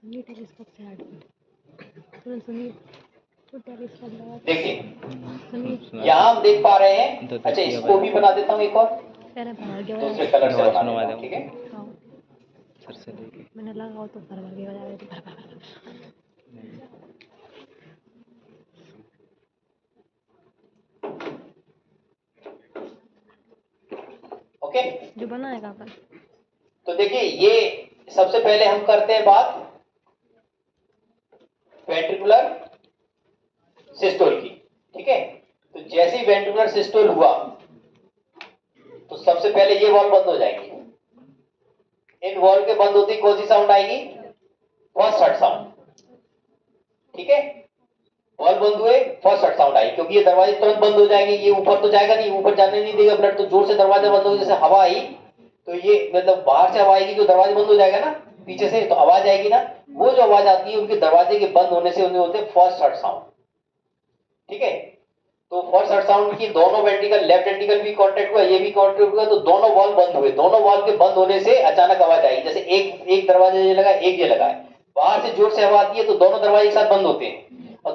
ये टेलीस्कोप से हट तुरंत सुनिए। तो टेलीस्कोप लगा देखिए यहाँ हम देख पा रहे हैं। अच्छा इसको भी बना देता हूँ एक और दूसरे कलर से बना देता हूँ, ठीक है। मैंने लगाओ तो भर भर के बजा रहे थे, भर ओके जो बनाएगा अपन। तो देखिए ये सबसे पहले हम करते हैं बात वेंट्रिकुलर सिस्टोल की, ठीक है। तो जैसे ही वेंट्रिकुलर सिस्टोल हुआ तो सबसे पहले ये वॉल्व बंद हो जाएगी। इन वॉल्व के बंद होते ही कौन सी साउंड आएगी? फर्स्ट हर्ट साउंड, ठीक है। वॉल्व बंद हुए, फर्स्ट हर्ट साउंड आई, क्योंकि ये दरवाजे तुरंत बंद हो जाएंगे। ये ऊपर तो जाएगा नहीं, ऊपर जाने नहीं देगा ब्लड, तो जोर से दरवाजा बंद हो, जैसे हवा आई तो ये मतलब बाहर से हवा आएगी तो दरवाजा बंद हो जाएगा ना पीछे से, तो आवाज आएगी ना। वो जो आवाज आती है उनके दरवाजे के बंद होने से उन्हें बोलते हैं फर्स्ट हर्ट साउंड, ठीक है। तो फर्स्ट हर्ट साउंड की दोनों वेंट्रिकल, लेफ्ट वेंट्रिकल भी कॉन्ट्रैक्ट हुआ, ये भी कॉन्ट्रैक्ट हुआ, तो दोनों वॉल्व बंद हुए। दोनों वॉल्व के बंद होने से अचानक आवाज आई, जैसे एक दरवाजा ये लगा, एक ये लगा है, बाहर से जोर से हवा आती है तो दोनों दरवाजे एक साथ बंद होते हैं, और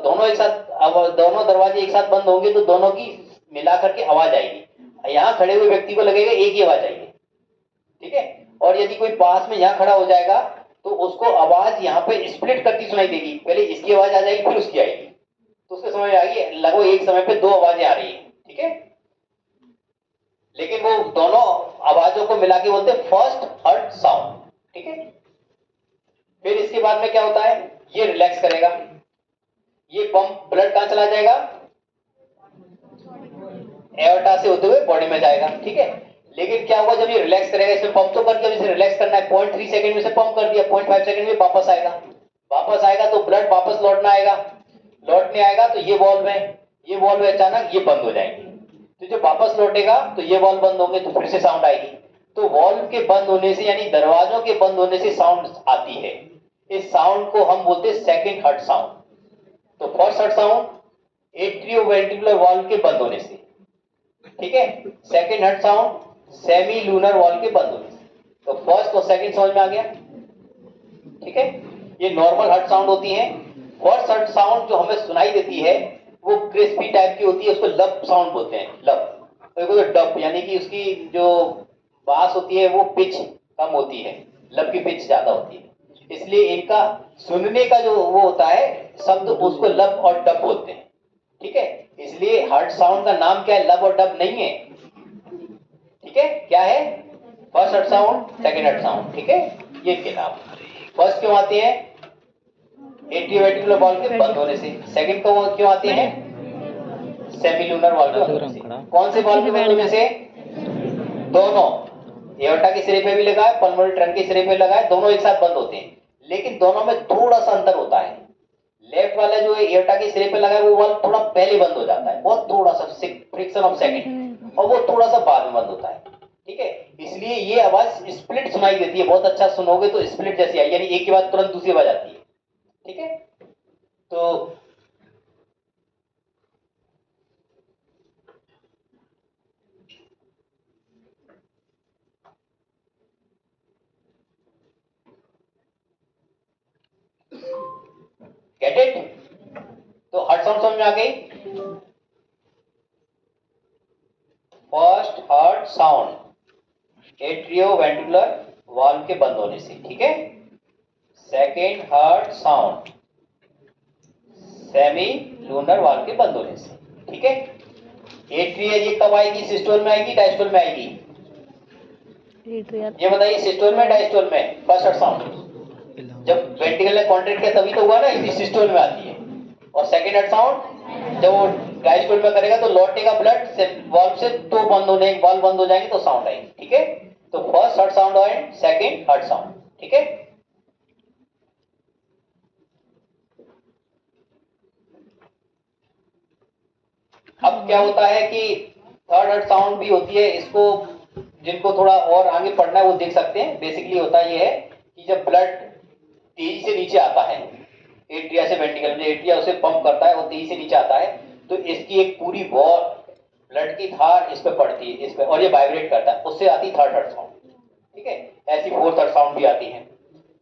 दोनों दरवाजे एक साथ बंद होंगे तो दोनों की मिलाकर के आवाज आएगी। यहाँ खड़े हुए व्यक्ति को लगेगा एक ही आवाज आएगी, ठीक है। और यदि कोई पास में यहाँ खड़ा हो जाएगा तो उसको आवाज यहाँ पे स्प्लिट करती सुनाई देगी, पहले इसकी आवाज आ जाएगी फिर उसकी आएगी, तो उसके समझ में आ गई लगभग एक समय पे दो आवाजें आ रही है, ठीक है। लेकिन वो दोनों आवाजों को मिला के बोलते हैं फर्स्ट हर्ट साउंड, ठीक है। फिर इसके बाद में क्या होता है, ये रिलैक्स करेगा, ये पंप ब्लड कहां चला जाएगा? एओर्टा से होते हुए बॉडी में जाएगा, ठीक है। लेकिन क्या होगा जब ये रिलैक्स करेगा, इसमें पंप तो कर दिया, इसे रिलैक्स करना है, 0.3 सेकंड में से पंप कर दिया, 0.5 सेकंड में वापस आएगा। वापस आएगा तो ब्लड वापस लौटना आएगा, लौटने आएगा तो ये वॉल्व है, ये वॉल्व अचानक ये बंद हो जाएंगे, तो जब वापस लौटेगा तो ये वॉल्व बंद होंगे तो फिर से साउंड आएगी। तो वॉल्व के बंद होने से यानी दरवाजों के बंद होने से साउंड आती है, इस साउंड को हम बोलते हैं सेकंड हर्ट साउंड। तो first heart sound atrioventricular valve के बंद होने से, ठीक है। Second heart sound semi lunar valve के बंद होने से। तो फर्स्ट और सेकंड समझ में आ गया, ठीक है। ये नॉर्मल हर्ट साउंड होती है। फर्स्ट हर्ट साउंड जो हमें सुनाई देती है वो क्रिस्पी टाइप की होती है, उसको लब साउंड बोलते हैं, लब। तो डब यानी कि उसकी जो बास होती है वो पिच कम होती है, लब की पिच ज्यादा होती है, इसलिए इनका सुनने का जो वो होता है शब्द उसको लब और डब बोलते हैं, ठीक है। इसलिए हर्ट साउंड का नाम क्या है? लब और डब नहीं है, ठीक है। क्या है? First heart sound, second heart sound, ठीक है। ये के नाम फर्स्ट क्यों आते हैं? एट्रियोवेंट्रिकुलर वॉल्व के बंद होने से। सेकंड को क्यों आते हैं? सेमीलूनर वॉल्व के बंद होने से। कौन से वॉल्व के बंद होने से? दोनों, एओर्टा के सिरे पे भी लगा है, पल्मोनरी ट्रंक के सिरे पे लगा है, दोनों एक साथ बंद होते हैं, लेकिन दोनों में थोड़ा सा अंतर होता है। लेफ्ट वाला जो एओर्टा के सिरे पे लगा है वो वाल्व थोड़ा पहले बंद हो जाता है, बहुत थोड़ा सा फ्रिक्शन ऑफ सेकंड, और वो थोड़ा सा बाद में बंद होता है, ठीक है। इसलिए ये आवाज स्प्लिट सुनाई देती है, बहुत अच्छा सुनोगे तो स्प्लिट जैसी आई, यानी एक के बाद तुरंत दूसरी आवाज आती है, ठीक है। तो गेट इट? तो हर्ट साउंड समझ में आ गई। First heart sound atrioventricular valve के बंद होने से, ठीक है। Second heart sound semi lunar valve के बंद होने से, ठीक है। एट्रिया ये कब आएगी? सिस्टोल में आएगी, डायस्टोल में आएगी? ये बताइए, सिस्टोल में डायस्टोल में? फर्स्ट हर्ट साउंड जब वेंट्रिकल ने कॉन्ट्रैक्ट किया तभी तो हुआ ना, इसी सिस्टोल में आती है। और सेकेंड हर्ट साउंड जब वो डायस्टोल में करेगा तो लौटेगा ब्लड वाल्व से, तो बंद होने वाल्व बंद हो जाएंगे तो साउंड आएगी, ठीक है। तो first heart sound and second heart sound, ठीक है। अब क्या होता है कि थर्ड हर्ट साउंड भी होती है, इसको जिनको थोड़ा और आगे पढ़ना है वो देख सकते हैं। बेसिकली होता ये है कि जब ब्लड तेजी से नीचे आता है एट्रिया से वेंट्रिकल में, एट्रिया उसे पंप करता है और तेजी से नीचे आता है, तो इसकी एक पूरी वॉल ब्लड की धार इस पे पड़ती है, इस पे, और ये वाइब्रेट करता है, उससे आती थर्ड हर्ट साउंड, ठीक है। ऐसी फोर्थ हर्ट साउंड भी आती है।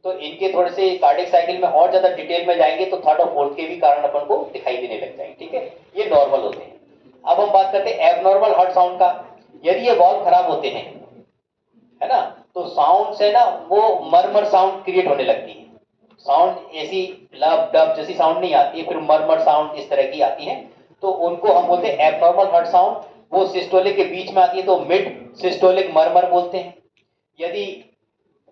तो इनके थोड़े से कार्डियक साइकिल में और ज्यादा डिटेल में जाएंगे तो थर्ड और फोर्थ के भी कारण अपन को दिखाई देने लग जाएंगे, ठीक है। ये नॉर्मल होते हैं। अब हम बात करते हैं एबनॉर्मल हार्ट साउंड का। यदि ये वॉल्व खराब होते हैं, है ना, तो साउंड से ना वो मरमर साउंड क्रिएट होने लगती है। साउंड ऐसी लब डब जैसी साउंड नहीं आती है, फिर मरमर साउंड इस तरह की आती है, तो उनको हम बोलते हैं एबनॉर्मल हार्ट साउंड। वो सिस्टोलिक के बीच में आती है तो मिड सिस्टोलिक मरमर बोलते हैं। यदि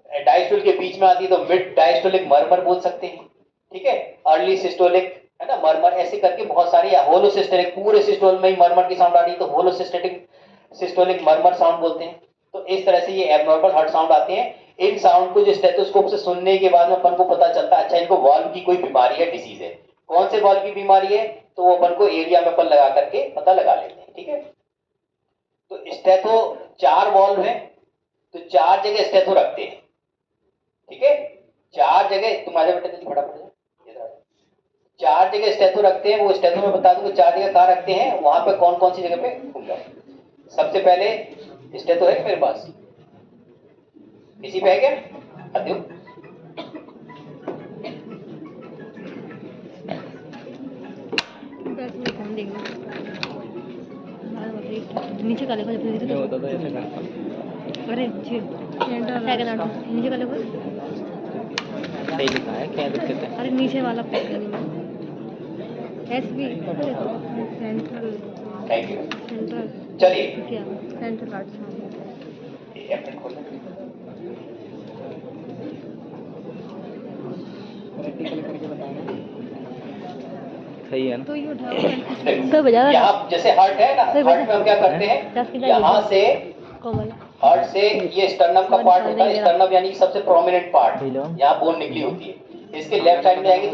डायस्टोलिक के बीच में आती है तो मिड डायस्टोलिक मरमर बोल सकते हैं, ठीक है। अर्ली सिस्टोलिक, है ना, मरमर, ऐसे करके बहुत सारे, या होलोसिस्टोलिक, पूरे सिस्टोल में ही मरमर की साउंड आ रही है तो होलोसिस्टोलिक सिस्टोलिक मरमर साउंड बोलते हैं। तो इस तरह से ये एबनॉर्मल हार्ट साउंड आते हैं। इन साउंड को जो स्टेथोस्कोप से सुनने के बाद में अपन को पता चलता है अच्छा इनको वाल्व की कोई बीमारी है, डिसीज है। कौन से वाल्व की बीमारी है तो वो अपन को एरिया में अपन लगा करके पता लगा लेते हैं, ठीक है। तो स्टेथो 4 वाल्व है, तो 4 जगह स्टेथो रखते हैं, ठीक है। 4 जगह, तुम आ जाओ बेटा जल्दी फटाफट, 4 जगह स्टेथो रखते हैं। वो स्टेथो में बता दूंगा 4 जगह कहाँ रखते हैं, वहां पे कौन कौन सी जगह पे घूम जाओ। सबसे पहले स्टेथो है मेरे पास, किसी पे है क्या? आते हो? बैक में कौन देखना नीचे का देखो, जब मैं होता था ऐसे करता। अरे जी सेकंड आउट नीचे का देखो, सही लिखा है, क्या दिक्कत है? अरे नीचे वाला SB central thank you. Central चलिए क्या सेंट्रल आर्ट्स ये अपने खोलना। प्रैक्टिकल करके बताना। सही है ना? तो ये उठाओ तो बजा यहाँ जैसे हार्ट है ना, हार्ट में हम क्या करते हैं, यहाँ से कोमल हार्ट से ये स्टर्नम का पार्ट होता है, स्टर्नम यानी कि सबसे प्रोमिनेंट पार्ट, यहाँ बोन निकली होती है। इसके लेफ्ट साइड में आएगी